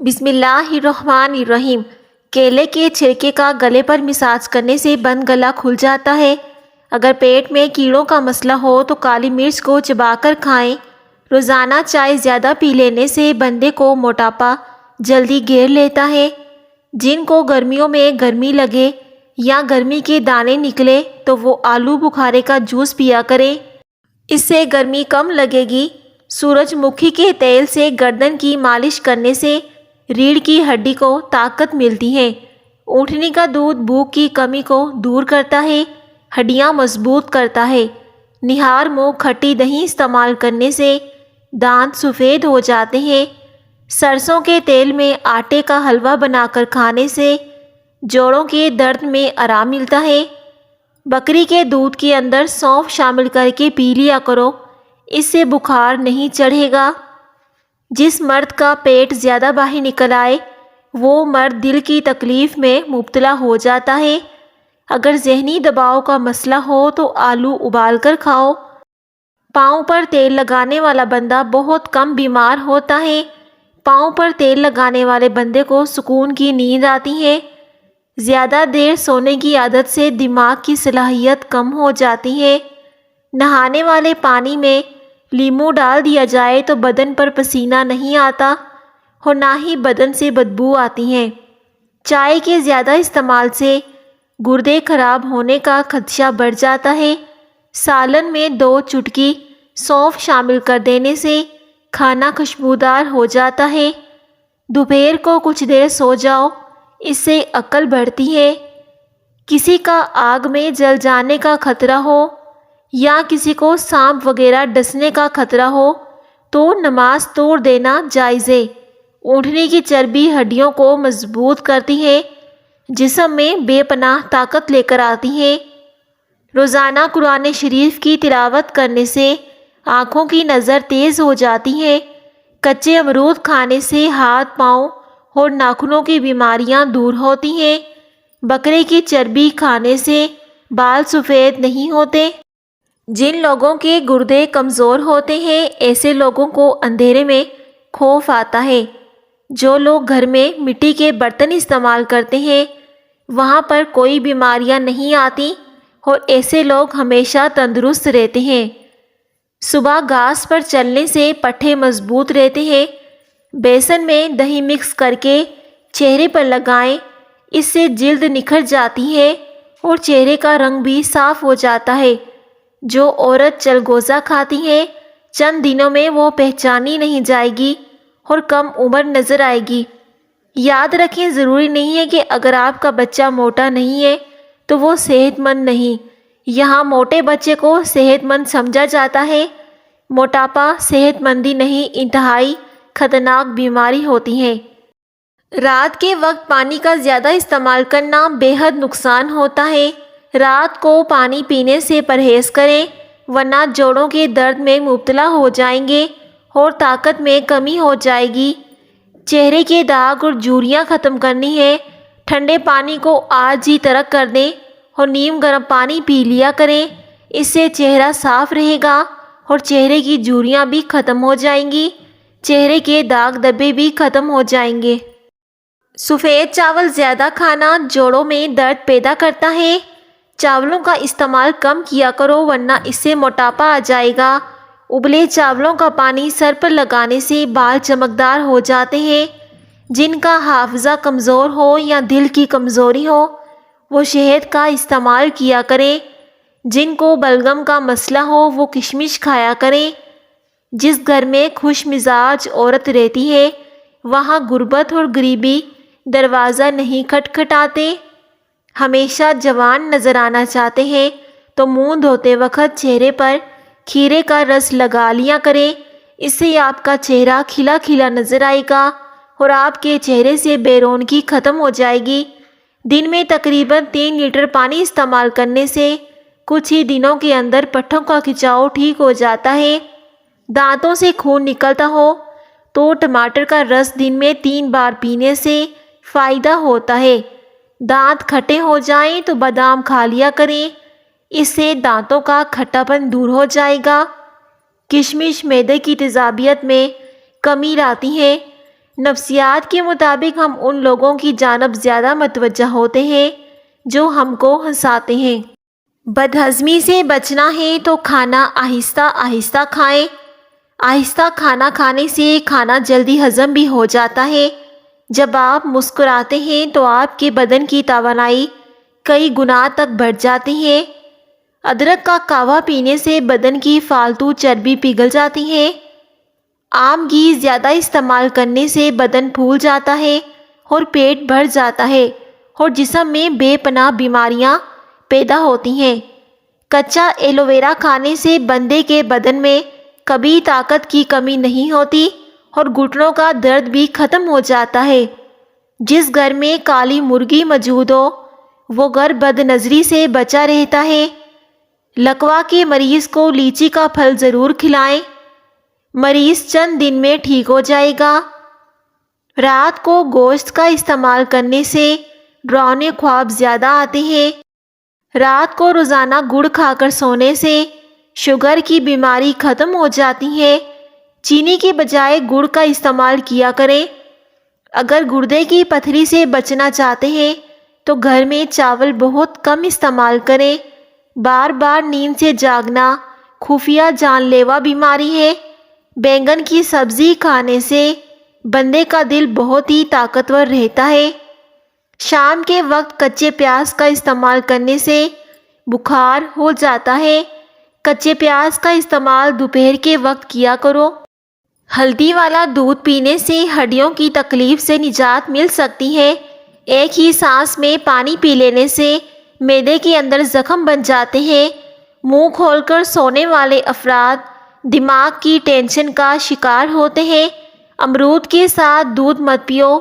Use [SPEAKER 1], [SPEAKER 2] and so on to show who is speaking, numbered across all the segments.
[SPEAKER 1] بسم اللہ الرحمن الرحیم۔ کیلے کے چھلکے کا گلے پر مساج کرنے سے بند گلا کھل جاتا ہے۔ اگر پیٹ میں کیڑوں کا مسئلہ ہو تو کالی مرچ کو چبا کر کھائیں۔ روزانہ چائے زیادہ پی لینے سے بندے کو موٹاپا جلدی گھیر لیتا ہے۔ جن کو گرمیوں میں گرمی لگے یا گرمی کے دانے نکلے تو وہ آلو بخارے کا جوس پیا کریں، اس سے گرمی کم لگے گی۔ سورج مکھی کے تیل سے گردن کی مالش کرنے سے ریڑھ کی ہڈی کو طاقت ملتی ہے۔ اونٹنی کا دودھ بھوک کی کمی کو دور کرتا ہے، ہڈیاں مضبوط کرتا ہے۔ نہار منہ کھٹی دہی استعمال کرنے سے دانت سفید ہو جاتے ہیں۔ سرسوں کے تیل میں آٹے کا حلوہ بنا کر کھانے سے جوڑوں کے درد میں آرام ملتا ہے۔ بکری کے دودھ کے اندر سونف شامل کر کے پی لیا کرو، اس سے بخار نہیں چڑھے گا۔ جس مرد کا پیٹ زیادہ باہر نکل آئے وہ مرد دل کی تکلیف میں مبتلا ہو جاتا ہے۔ اگر ذہنی دباؤ کا مسئلہ ہو تو آلو ابال کر کھاؤ۔ پاؤں پر تیل لگانے والا بندہ بہت کم بیمار ہوتا ہے۔ پاؤں پر تیل لگانے والے بندے کو سکون کی نیند آتی ہے۔ زیادہ دیر سونے کی عادت سے دماغ کی صلاحیت کم ہو جاتی ہے۔ نہانے والے پانی میں لیموں ڈال دیا جائے تو بدن پر پسینہ نہیں آتا اور نہ ہی بدن سے بدبو آتی ہے۔ چائے کے زیادہ استعمال سے گردے خراب ہونے کا خدشہ بڑھ جاتا ہے۔ سالن میں 2 چٹکی سونف شامل کر دینے سے کھانا خوشبودار ہو جاتا ہے۔ دوپہر کو کچھ دیر سو جاؤ، اس سے عقل بڑھتی ہے۔ کسی کا آگ میں جل جانے کا خطرہ ہو یا کسی کو سانپ وغیرہ ڈسنے کا خطرہ ہو تو نماز توڑ دینا جائز ہے۔ اونٹنی کی چربی ہڈیوں کو مضبوط کرتی ہے، جسم میں بے پناہ طاقت لے کر آتی ہے۔ روزانہ قرآن شریف کی تلاوت کرنے سے آنکھوں کی نظر تیز ہو جاتی ہے۔ کچے امرود کھانے سے ہاتھ پاؤں اور ناخنوں کی بیماریاں دور ہوتی ہیں۔ بکرے کی چربی کھانے سے بال سفید نہیں ہوتے۔ جن لوگوں کے گردے کمزور ہوتے ہیں ایسے لوگوں کو اندھیرے میں خوف آتا ہے۔ جو لوگ گھر میں مٹی کے برتن استعمال کرتے ہیں وہاں پر کوئی بیماریاں نہیں آتی اور ایسے لوگ ہمیشہ تندرست رہتے ہیں۔ صبح گھاس پر چلنے سے پٹھے مضبوط رہتے ہیں۔ بیسن میں دہی مکس کر کے چہرے پر لگائیں، اس سے جلد نکھر جاتی ہے اور چہرے کا رنگ بھی صاف ہو جاتا ہے۔ جو عورت چلگوزہ کھاتی ہے چند دنوں میں وہ پہچانی نہیں جائے گی اور کم عمر نظر آئے گی۔ یاد رکھیں، ضروری نہیں ہے کہ اگر آپ کا بچہ موٹا نہیں ہے تو وہ صحت مند نہیں۔ یہاں موٹے بچے کو صحت مند سمجھا جاتا ہے۔ موٹاپا صحت مندی نہیں، انتہائی خطرناک بیماری ہوتی ہے۔ رات کے وقت پانی کا زیادہ استعمال کرنا بے حد نقصان ہوتا ہے۔ رات کو پانی پینے سے پرہیز کریں ورنہ جوڑوں کے درد میں مبتلا ہو جائیں گے اور طاقت میں کمی ہو جائے گی۔ چہرے کے داغ اور جھریاں ختم کرنی ہے، ٹھنڈے پانی کو آج ہی ترک کر دیں اور نیم گرم پانی پی لیا کریں، اس سے چہرہ صاف رہے گا اور چہرے کی جھریاں بھی ختم ہو جائیں گی، چہرے کے داغ دھبے بھی ختم ہو جائیں گے۔ سفید چاول زیادہ کھانا جوڑوں میں درد پیدا کرتا ہے۔ چاولوں کا استعمال کم کیا کرو ورنہ اس سے موٹاپا آ جائے گا۔ ابلے چاولوں کا پانی سر پر لگانے سے بال چمکدار ہو جاتے ہیں۔ جن کا حافظہ کمزور ہو یا دل کی کمزوری ہو وہ شہد کا استعمال کیا کریں۔ جن کو بلغم کا مسئلہ ہو وہ کشمش کھایا کریں۔ جس گھر میں خوش مزاج عورت رہتی ہے وہاں غربت اور غریبی دروازہ نہیں کھٹکھٹاتے۔ ہمیشہ جوان نظر آنا چاہتے ہیں تو منہ دھوتے وقت چہرے پر کھیرے کا رس لگا لیا کریں، اس سے آپ کا چہرہ کھلا کھلا نظر آئے گا اور آپ کے چہرے سے بے رونقی ختم ہو جائے گی۔ دن میں تقریباً 3 لیٹر پانی استعمال کرنے سے کچھ ہی دنوں کے اندر پٹھوں کا کھچاؤ ٹھیک ہو جاتا ہے۔ دانتوں سے خون نکلتا ہو تو ٹماٹر کا رس دن میں 3 بار پینے سے فائدہ ہوتا ہے۔ دانت کھٹے ہو جائیں تو بادام کھا لیا کریں، اس سے دانتوں کا کھٹا پن دور ہو جائے گا۔ کشمش معدے کی تیزابیت میں کمی لاتی ہے۔ نفسیات کے مطابق ہم ان لوگوں کی جانب زیادہ متوجہ ہوتے ہیں جو ہم کو ہنساتے ہیں۔ بدہضمی سے بچنا ہے تو کھانا آہستہ آہستہ کھائیں۔ آہستہ کھانا کھانے سے کھانا جلدی ہضم بھی ہو جاتا ہے۔ جب آپ مسکراتے ہیں تو آپ کے بدن کی توانائی کئی گنا تک بڑھ جاتی ہے۔ ادرک کا قہوہ پینے سے بدن کی فالتو چربی پگھل جاتی ہے۔ عام گھی زیادہ استعمال کرنے سے بدن پھول جاتا ہے اور پیٹ بھر جاتا ہے اور جسم میں بے پناہ بیماریاں پیدا ہوتی ہیں۔ کچا ایلو ویرا کھانے سے بندے کے بدن میں کبھی طاقت کی کمی نہیں ہوتی اور گھٹنوں کا درد بھی ختم ہو جاتا ہے۔ جس گھر میں کالی مرغی موجود ہو وہ گھر بد نظری سے بچا رہتا ہے۔ لکوا کے مریض کو لیچی کا پھل ضرور کھلائیں، مریض چند دن میں ٹھیک ہو جائے گا۔ رات کو گوشت کا استعمال کرنے سے ڈراؤنے خواب زیادہ آتے ہیں۔ رات کو روزانہ گڑ کھا کر سونے سے شوگر کی بیماری ختم ہو جاتی ہے۔ چینی کے بجائے گڑ کا استعمال کیا کریں۔ اگر گردے کی پتھری سے بچنا چاہتے ہیں تو گھر میں چاول بہت کم استعمال کریں۔ بار بار نیند سے جاگنا خفیہ جان لیوا بیماری ہے۔ بینگن کی سبزی کھانے سے بندے کا دل بہت ہی طاقتور رہتا ہے۔ شام کے وقت کچے پیاز کا استعمال کرنے سے بخار ہو جاتا ہے۔ کچے پیاز کا استعمال دوپہر کے وقت کیا کرو۔ ہلدی والا دودھ پینے سے ہڈیوں کی تکلیف سے نجات مل سکتی ہے۔ ایک ہی سانس میں پانی پی لینے سے معدے کے اندر زخم بن جاتے ہیں۔ منہ کھول کر سونے والے افراد دماغ کی ٹینشن کا شکار ہوتے ہیں۔ امرود کے ساتھ دودھ مت پیو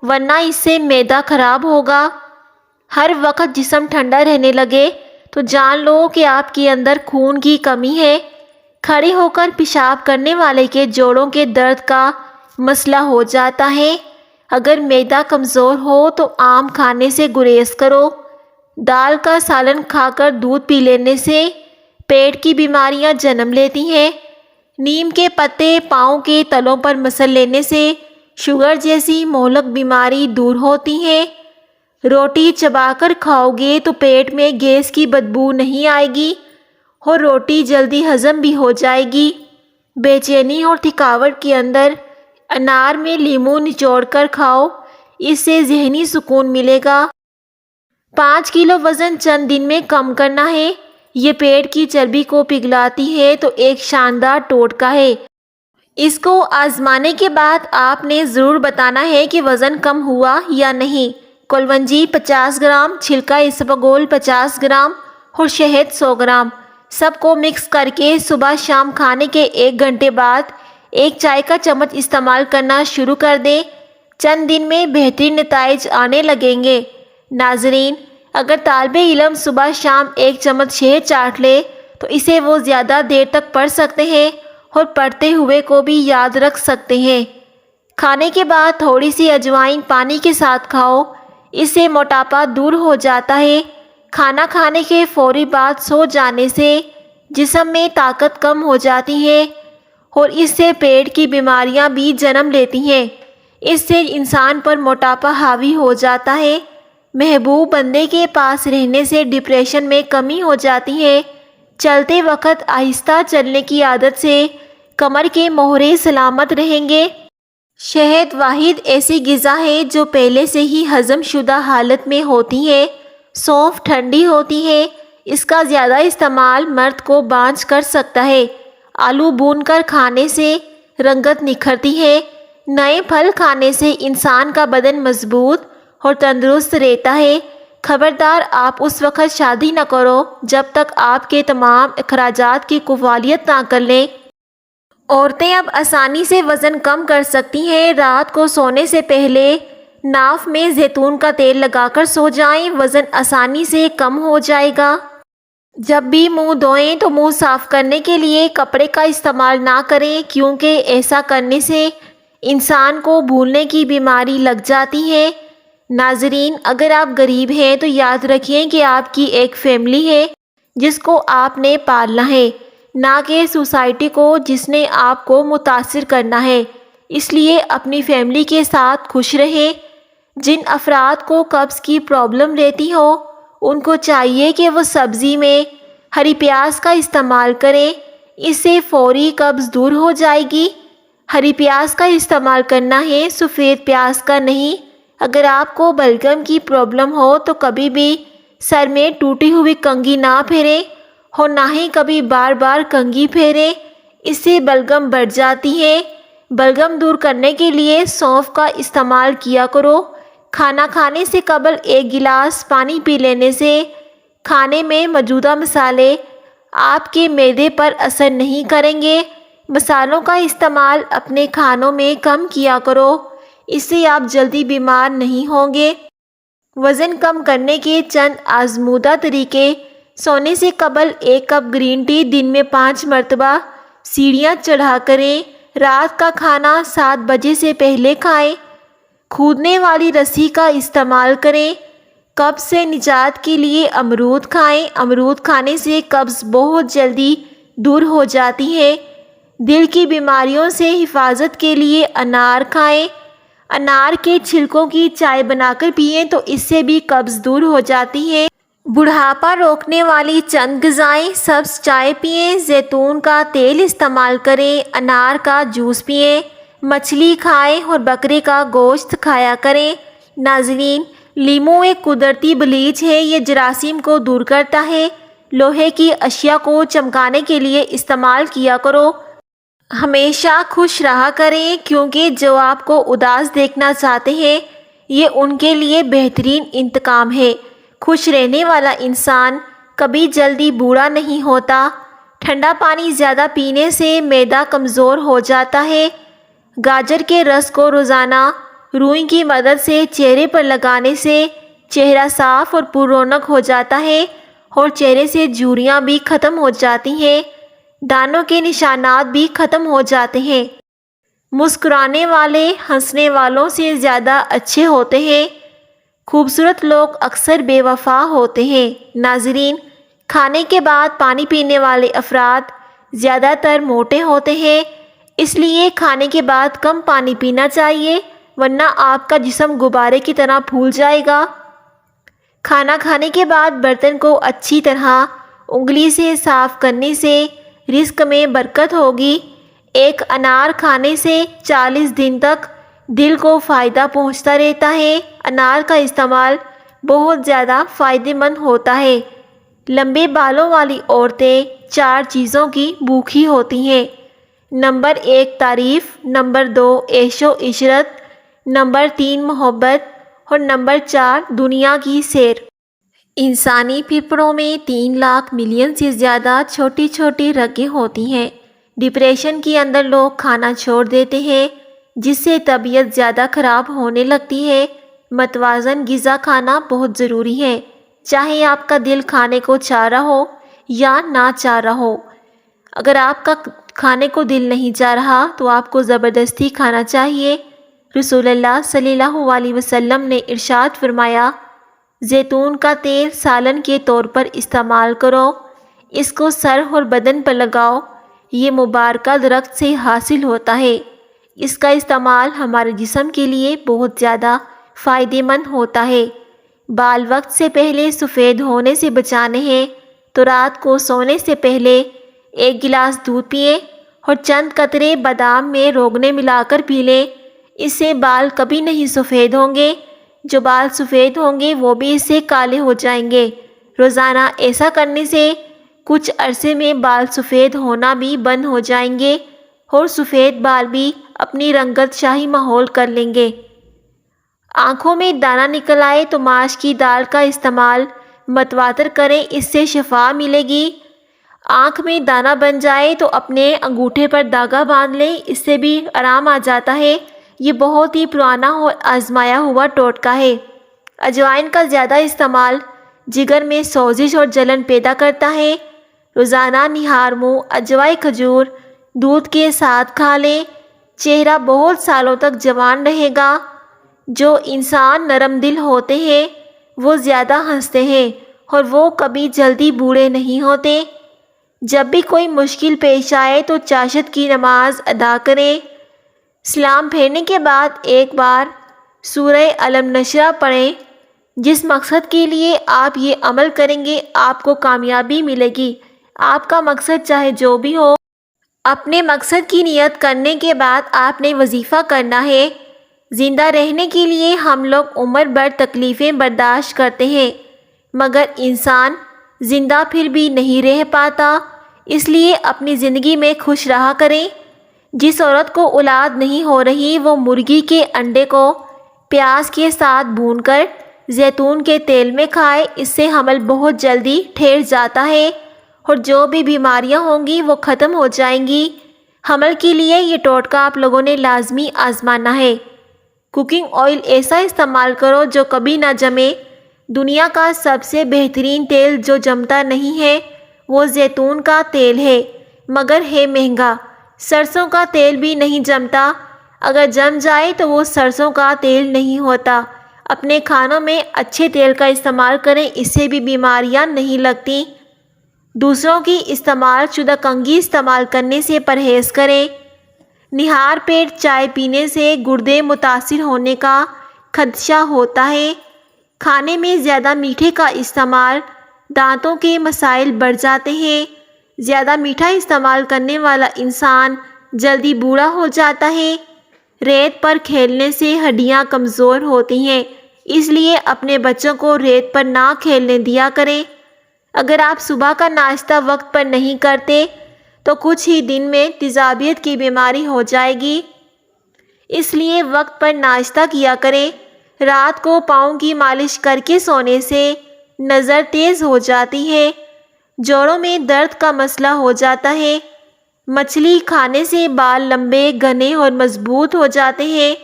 [SPEAKER 1] ورنہ اس سے معدہ خراب ہوگا۔ ہر وقت جسم ٹھنڈا رہنے لگے تو جان لو کہ آپ کے اندر خون کی کمی ہے۔ کھڑے ہو کر پیشاب کرنے والے کے جوڑوں کے درد کا مسئلہ ہو جاتا ہے۔ اگر معدہ کمزور ہو تو آم کھانے سے گریز کرو۔ دال کا سالن کھا کر دودھ پی لینے سے پیٹ کی بیماریاں جنم لیتی ہیں۔ نیم کے پتے پاؤں کے تلوں پر مسل لینے سے شوگر جیسی مہلک بیماری دور ہوتی ہے۔ روٹی چبا کر کھاؤ گے تو پیٹ میں گیس کی بدبو نہیں آئے گی اور روٹی جلدی ہضم بھی ہو جائے گی۔ بے چینی اور تھکاوٹ کے اندر انار میں لیموں نچوڑ کر کھاؤ، اس سے ذہنی سکون ملے گا۔ 5 کلو وزن چند دن میں کم کرنا ہے۔ یہ پیٹ کی چربی کو پگھلاتی ہے تو ایک شاندار ٹوٹکا ہے۔ اس کو آزمانے کے بعد آپ نے ضرور بتانا ہے کہ وزن کم ہوا یا نہیں۔ کلونجی 50 گرام، چھلکا اسبگول 50 گرام اور شہد 100 گرام سب کو مکس کر کے صبح شام کھانے کے 1 گھنٹے بعد 1 چائے کا چمچ استعمال کرنا شروع کر دیں۔ چند دن میں بہترین نتائج آنے لگیں گے۔ ناظرین، اگر طالب علم صبح شام 1 چمچ شہد چاٹ لے تو اسے وہ زیادہ دیر تک پڑھ سکتے ہیں اور پڑھتے ہوئے کو بھی یاد رکھ سکتے ہیں۔ کھانے کے بعد تھوڑی سی اجوائن پانی کے ساتھ کھاؤ، اس سے موٹاپا دور ہو جاتا ہے۔ کھانا کھانے کے فوری بعد سو جانے سے جسم میں طاقت کم ہو جاتی ہے اور اس سے پیٹ کی بیماریاں بھی جنم لیتی ہیں۔ اس سے انسان پر موٹاپا حاوی ہو جاتا ہے۔ محبوب بندے کے پاس رہنے سے ڈپریشن میں کمی ہو جاتی ہے۔ چلتے وقت آہستہ چلنے کی عادت سے کمر کے موہرے سلامت رہیں گے۔ شہد واحد ایسی غذا ہے جو پہلے سے ہی ہضم شدہ حالت میں ہوتی ہے۔ سونف ٹھنڈی ہوتی ہے، اس کا زیادہ استعمال مرد کو بانجھ کر سکتا ہے۔ آلو بھون کر کھانے سے رنگت نکھرتی ہے۔ نئے پھل کھانے سے انسان کا بدن مضبوط اور تندرست رہتا ہے۔ خبردار آپ اس وقت شادی نہ کرو جب تک آپ کے تمام اخراجات کی کفالت نہ کر لیں۔ عورتیں اب آسانی سے وزن کم کر سکتی ہیں۔ رات کو سونے سے پہلے ناف میں زیتون کا تیل لگا کر سو جائیں، وزن آسانی سے کم ہو جائے گا۔ جب بھی منہ دھوئیں تو منہ صاف کرنے کے لیے کپڑے کا استعمال نہ کریں، کیونکہ ایسا کرنے سے انسان کو بھولنے کی بیماری لگ جاتی ہے۔ ناظرین، اگر آپ غریب ہیں تو یاد رکھیں کہ آپ کی ایک فیملی ہے جس کو آپ نے پالنا ہے، نہ کہ سوسائٹی کو جس نے آپ کو متاثر کرنا ہے۔ اس لیے اپنی فیملی کے ساتھ خوش رہیں۔ جن افراد کو قبض کی پرابلم رہتی ہو ان کو چاہیے کہ وہ سبزی میں ہری پیاز کا استعمال کریں، اس سے فوری قبض دور ہو جائے گی۔ ہری پیاز کا استعمال کرنا ہے، سفید پیاز کا نہیں۔ اگر آپ کو بلغم کی پرابلم ہو تو کبھی بھی سر میں ٹوٹی ہوئی کنگھی نہ پھیریں اور نہ ہی کبھی بار بار کنگھی پھیریں، اس سے بلغم بڑھ جاتی ہے۔ بلغم دور کرنے کے لیے سونف کا استعمال کیا کرو۔ کھانا کھانے سے قبل 1 گلاس پانی پی لینے سے کھانے میں موجودہ مسالے آپ کے معدے پر اثر نہیں کریں گے۔ مسالوں کا استعمال اپنے کھانوں میں کم کیا کرو، اس سے آپ جلدی بیمار نہیں ہوں گے۔ وزن کم کرنے کے چند آزمودہ طریقے: سونے سے قبل 1 کپ گرین ٹی دن میں 5 مرتبہ سیڑھیاں چڑھا کریں۔ رات کا کھانا 7 بجے سے پہلے کھائیں۔ کودنے والی رسی کا استعمال کریں۔ قبض سے نجات کے لیے امرود کھائیں۔ امرود کھانے سے قبض بہت جلدی دور ہو جاتی ہے۔ دل کی بیماریوں سے حفاظت کے لیے انار کھائیں۔ انار کے چھلکوں کی چائے بنا کر پئیں تو اس سے بھی قبض دور ہو جاتی ہے۔ بڑھاپا روکنے والی چند غذائیں: سبز چائے پئیں، زیتون کا تیل استعمال کریں، انار کا جوس پئیں، مچھلی کھائیں اور بکرے کا گوشت کھایا کریں۔ ناظرین، لیمو ایک قدرتی بلیچ ہے، یہ جراثیم کو دور کرتا ہے۔ لوہے کی اشیاء کو چمکانے کے لیے استعمال کیا کرو۔ ہمیشہ خوش رہا کریں کیونکہ جو آپ کو اداس دیکھنا چاہتے ہیں یہ ان کے لیے بہترین انتقام ہے۔ خوش رہنے والا انسان کبھی جلدی بوڑھا نہیں ہوتا۔ ٹھنڈا پانی زیادہ پینے سے معدہ کمزور ہو جاتا ہے۔ گاجر کے رس کو روزانہ روئی کی مدد سے چہرے پر لگانے سے چہرہ صاف اور پر رونق ہو جاتا ہے اور چہرے سے جھریاں بھی ختم ہو جاتی ہیں، دانوں کے نشانات بھی ختم ہو جاتے ہیں۔ مسکرانے والے ہنسنے والوں سے زیادہ اچھے ہوتے ہیں۔ خوبصورت لوگ اکثر بے وفا ہوتے ہیں۔ ناظرین، کھانے کے بعد پانی پینے والے افراد زیادہ تر موٹے ہوتے ہیں، اس لیے کھانے کے بعد کم پانی پینا چاہیے ورنہ آپ کا جسم غبارے کی طرح پھول جائے گا۔ کھانا کھانے کے بعد برتن کو اچھی طرح انگلی سے صاف کرنے سے رزق میں برکت ہوگی۔ ایک انار کھانے سے 40 دن تک دل کو فائدہ پہنچتا رہتا ہے۔ انار کا استعمال بہت زیادہ فائدہ مند ہوتا ہے۔ لمبے بالوں والی عورتیں 4 چیزوں کی بھوکی ہوتی ہیں: نمبر 1 تعریف، نمبر 2 عیش و عشرت، نمبر 3 محبت اور نمبر 4 دنیا کی سیر۔ انسانی پھیپھڑوں میں 3 لاکھ ملین سے زیادہ چھوٹی چھوٹی رگیں ہوتی ہیں۔ ڈپریشن کے اندر لوگ کھانا چھوڑ دیتے ہیں جس سے طبیعت زیادہ خراب ہونے لگتی ہے۔ متوازن غذا کھانا بہت ضروری ہے، چاہے آپ کا دل کھانے کو چاہ رہا ہو یا نہ چاہ رہا ہو۔ اگر آپ کا کھانے کو دل نہیں چاہ رہا تو آپ کو زبردستی کھانا چاہیے۔ رسول اللہ صلی اللہ علیہ وسلم نے ارشاد فرمایا، زیتون کا تیل سالن کے طور پر استعمال کرو، اس کو سر اور بدن پر لگاؤ، یہ مبارکہ درخت سے حاصل ہوتا ہے۔ اس کا استعمال ہمارے جسم کے لیے بہت زیادہ فائدہ مند ہوتا ہے۔ بال وقت سے پہلے سفید ہونے سے بچانے ہیں تو رات کو سونے سے پہلے 1 گلاس دودھ پئیں اور چند قطرے بادام میں روغن ملا کر پی لیں، اس سے بال کبھی نہیں سفید ہوں گے۔ جو بال سفید ہوں گے وہ بھی اس سے کالے ہو جائیں گے۔ روزانہ ایسا کرنے سے کچھ عرصے میں بال سفید ہونا بھی بند ہو جائیں گے اور سفید بال بھی اپنی رنگت شاہی ماحول کر لیں گے۔ آنکھوں میں دانہ نکل آئے تو ماش کی دال کا استعمال متواتر کریں، اس سے شفا ملے گی۔ آنکھ میں دانہ بن جائے تو اپنے انگوٹھے پر دھاگا باندھ لیں، اس سے بھی آرام آ جاتا ہے۔ یہ بہت ہی پرانا اور آزمایا ہوا ٹوٹکا ہے۔ اجوائن کا زیادہ استعمال جگر میں سوزش اور جلن پیدا کرتا ہے۔ روزانہ نہار منہ اجوائی کھجور دودھ کے ساتھ کھا لیں، چہرہ بہت سالوں تک جوان رہے گا۔ جو انسان نرم دل ہوتے ہیں وہ زیادہ ہنستے ہیں اور وہ کبھی جلدی بوڑھے نہیں ہوتے۔ جب بھی کوئی مشکل پیش آئے تو چاشت کی نماز ادا کریں۔ سلام پھیرنے کے بعد ایک بار سورہ الم نشرہ پڑھیں۔ جس مقصد کے لیے آپ یہ عمل کریں گے آپ کو کامیابی ملے گی۔ آپ کا مقصد چاہے جو بھی ہو، اپنے مقصد کی نیت کرنے کے بعد آپ نے وظیفہ کرنا ہے۔ زندہ رہنے کے لیے ہم لوگ عمر بھر تکلیفیں برداشت کرتے ہیں، مگر انسان زندہ پھر بھی نہیں رہ پاتا۔ اس لیے اپنی زندگی میں خوش رہا کریں۔ جس عورت کو اولاد نہیں ہو رہی وہ مرغی کے انڈے کو پیاز کے ساتھ بھون کر زیتون کے تیل میں کھائے، اس سے حمل بہت جلدی ٹھہر جاتا ہے اور جو بھی بیماریاں ہوں گی وہ ختم ہو جائیں گی۔ حمل کے لیے یہ ٹوٹکہ آپ لوگوں نے لازمی آزمانا ہے۔ کوکنگ آئل ایسا استعمال کرو جو کبھی نہ جمے۔ دنیا کا سب سے بہترین تیل جو جمتا نہیں ہے وہ زیتون کا تیل ہے، مگر ہے مہنگا۔ سرسوں کا تیل بھی نہیں جمتا، اگر جم جائے تو وہ سرسوں کا تیل نہیں ہوتا۔ اپنے کھانوں میں اچھے تیل کا استعمال کریں، اس سے بھی بیماریاں نہیں لگتی۔ دوسروں کی استعمال شدہ کنگھی استعمال کرنے سے پرہیز کریں۔ نہار پیٹ چائے پینے سے گردے متاثر ہونے کا خدشہ ہوتا ہے۔ کھانے میں زیادہ میٹھے کا استعمال دانتوں کے مسائل بڑھ جاتے ہیں۔ زیادہ میٹھا استعمال کرنے والا انسان جلدی بوڑھا ہو جاتا ہے۔ ریت پر کھیلنے سے ہڈیاں کمزور ہوتی ہیں، اس لیے اپنے بچوں کو ریت پر نہ کھیلنے دیا کریں۔ اگر آپ صبح کا ناشتہ وقت پر نہیں کرتے تو کچھ ہی دن میں تیزابیت کی بیماری ہو جائے گی، اس لیے وقت پر ناشتہ کیا کریں۔ رات کو پاؤں کی مالش کر کے سونے سے نظر تیز ہو جاتی ہے۔ جوڑوں میں درد کا مسئلہ ہو جاتا ہے۔ مچھلی کھانے سے بال لمبے، گھنے اور مضبوط ہو جاتے ہیں۔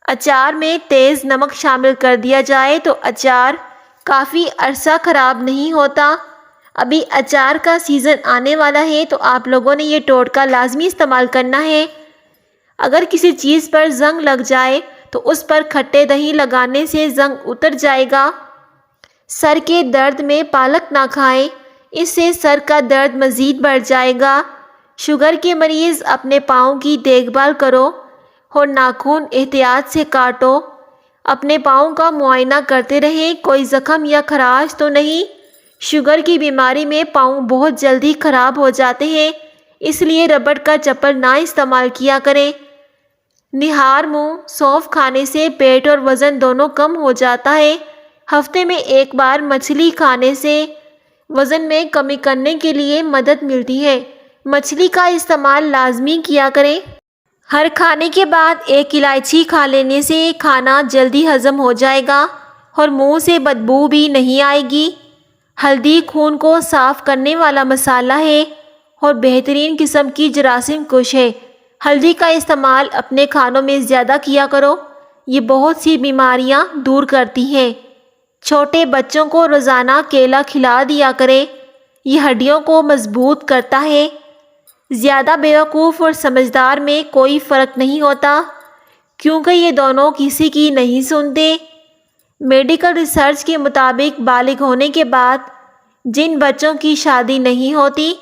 [SPEAKER 1] اچار میں تیز نمک شامل کر دیا جائے تو اچار کافی عرصہ خراب نہیں ہوتا۔ ابھی اچار کا سیزن آنے والا ہے تو آپ لوگوں نے یہ ٹوٹکہ لازمی استعمال کرنا ہے۔ اگر کسی چیز پر زنگ لگ جائے تو اس پر کھٹے دہی لگانے سے زنگ اتر جائے گا۔ سر کے درد میں پالک نہ کھائیں، اس سے سر کا درد مزید بڑھ جائے گا۔ شوگر کے مریض اپنے پاؤں کی دیکھ بھال کرو اور ناخن احتیاط سے کاٹو۔ اپنے پاؤں کا معائنہ کرتے رہیں، کوئی زخم یا خراش تو نہیں۔ شوگر کی بیماری میں پاؤں بہت جلدی خراب ہو جاتے ہیں، اس لیے ربڑ کا چپل نہ استعمال کیا کریں۔ نہار منہ سونف کھانے سے پیٹ اور وزن دونوں کم ہو جاتا ہے۔ ہفتے میں ایک بار مچھلی کھانے سے وزن میں کمی کرنے کے لیے مدد ملتی ہے۔ مچھلی کا استعمال لازمی کیا کریں۔ ہر کھانے کے بعد ایک الائچی کھا لینے سے کھانا جلدی ہضم ہو جائے گا اور منہ سے بدبو بھی نہیں آئے گی۔ ہلدی خون کو صاف کرنے والا مسالہ ہے اور بہترین قسم کی جراثیم کش ہے۔ ہلدی کا استعمال اپنے کھانوں میں زیادہ کیا کرو، یہ بہت سی بیماریاں دور کرتی ہیں۔ چھوٹے بچوں کو روزانہ کیلا کھلا دیا کریں، یہ ہڈیوں کو مضبوط کرتا ہے۔ زیادہ بیوقوف اور سمجھدار میں کوئی فرق نہیں ہوتا، کیونکہ یہ دونوں کسی کی نہیں سنتے۔ میڈیکل ریسرچ کے مطابق بالغ ہونے کے بعد جن بچوں کی شادی نہیں ہوتی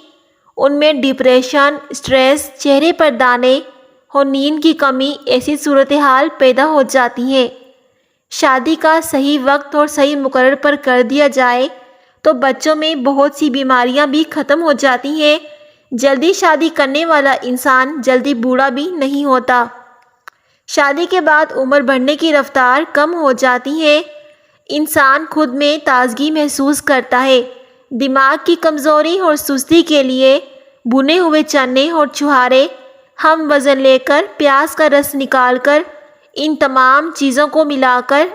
[SPEAKER 1] ان میں ڈپریشن، سٹریس، چہرے پر دانے اور نیند کی کمی ایسی صورتحال پیدا ہو جاتی ہے۔ شادی کا صحیح وقت اور صحیح مقرر پر کر دیا جائے تو بچوں میں بہت سی بیماریاں بھی ختم ہو جاتی ہیں۔ جلدی شادی کرنے والا انسان جلدی بوڑھا بھی نہیں ہوتا۔ شادی کے بعد عمر بڑھنے کی رفتار کم ہو جاتی ہے۔ انسان خود میں تازگی محسوس کرتا ہے۔ دماغ کی کمزوری اور سستی کے لیے بھنے ہوئے چنے اور چھہارے، ہم وزن لے کر پیاز کا رس نکال کر ان تمام چیزوں کو ملا کر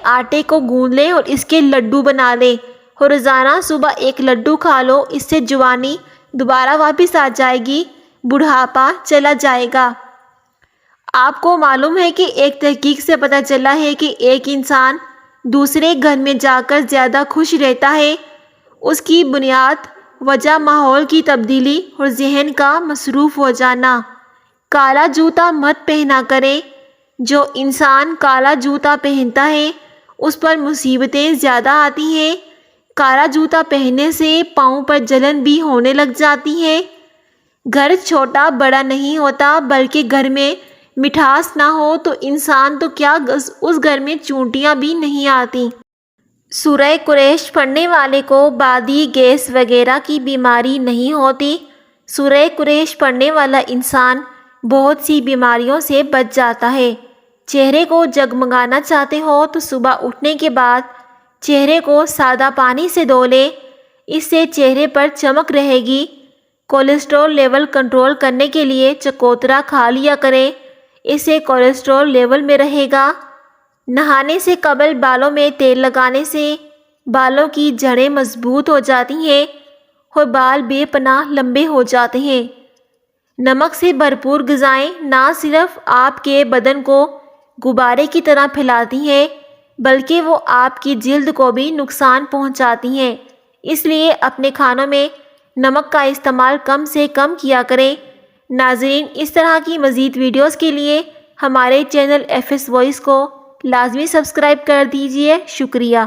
[SPEAKER 1] آٹے کو گوندھ لیں اور اس کے لڈو بنا لیں اور روزانہ صبح ایک لڈو کھا لو، اس سے جوانی دوبارہ واپس آ جائے گی، بڑھاپا چلا جائے گا۔ آپ کو معلوم ہے کہ ایک تحقیق سے پتہ چلا ہے کہ ایک انسان دوسرے گھر میں جا کر زیادہ خوش رہتا ہے۔ اس کی بنیاد وجہ ماحول کی تبدیلی اور ذہن کا مصروف ہو جانا۔ کالا جوتا مت پہنا کریں۔ جو انسان کالا جوتا پہنتا ہے اس پر مصیبتیں زیادہ آتی ہیں۔ کالا جوتا پہننے سے پاؤں پر جلن بھی ہونے لگ جاتی ہے۔ گھر چھوٹا بڑا نہیں ہوتا، بلکہ گھر میں مٹھاس نہ ہو تو انسان تو کیا اس گھر میں چونٹیاں بھی نہیں آتی۔ سورہ قریش پڑھنے والے کو بادی گیس وغیرہ کی بیماری نہیں ہوتی۔ سورہ قریش پڑھنے والا انسان بہت سی بیماریوں سے بچ جاتا ہے۔ چہرے کو جگمگانا چاہتے ہو تو صبح اٹھنے کے بعد چہرے کو سادہ پانی سے دھو لیں، اس سے چہرے پر چمک رہے گی۔ کولیسٹرول لیول کنٹرول کرنے کے لیے چکوترا کھا لیا کریں، اس سے کولیسٹرول لیول میں رہے گا۔ نہانے سے قبل بالوں میں تیل لگانے سے بالوں کی جڑیں مضبوط ہو جاتی ہیں اور بال بے پناہ لمبے ہو جاتے ہیں۔ نمک سے بھرپور غذائیں نہ صرف آپ کے بدن کو غبارے کی طرح پھیلاتی ہیں، بلکہ وہ آپ کی جلد کو بھی نقصان پہنچاتی ہیں، اس لیے اپنے کھانوں میں نمک کا استعمال کم سے کم کیا کریں۔ ناظرین، اس طرح کی مزید ویڈیوز کے لیے ہمارے چینل ایف ایس وائس کو لازمی سبسکرائب کر دیجیے۔ شکریہ۔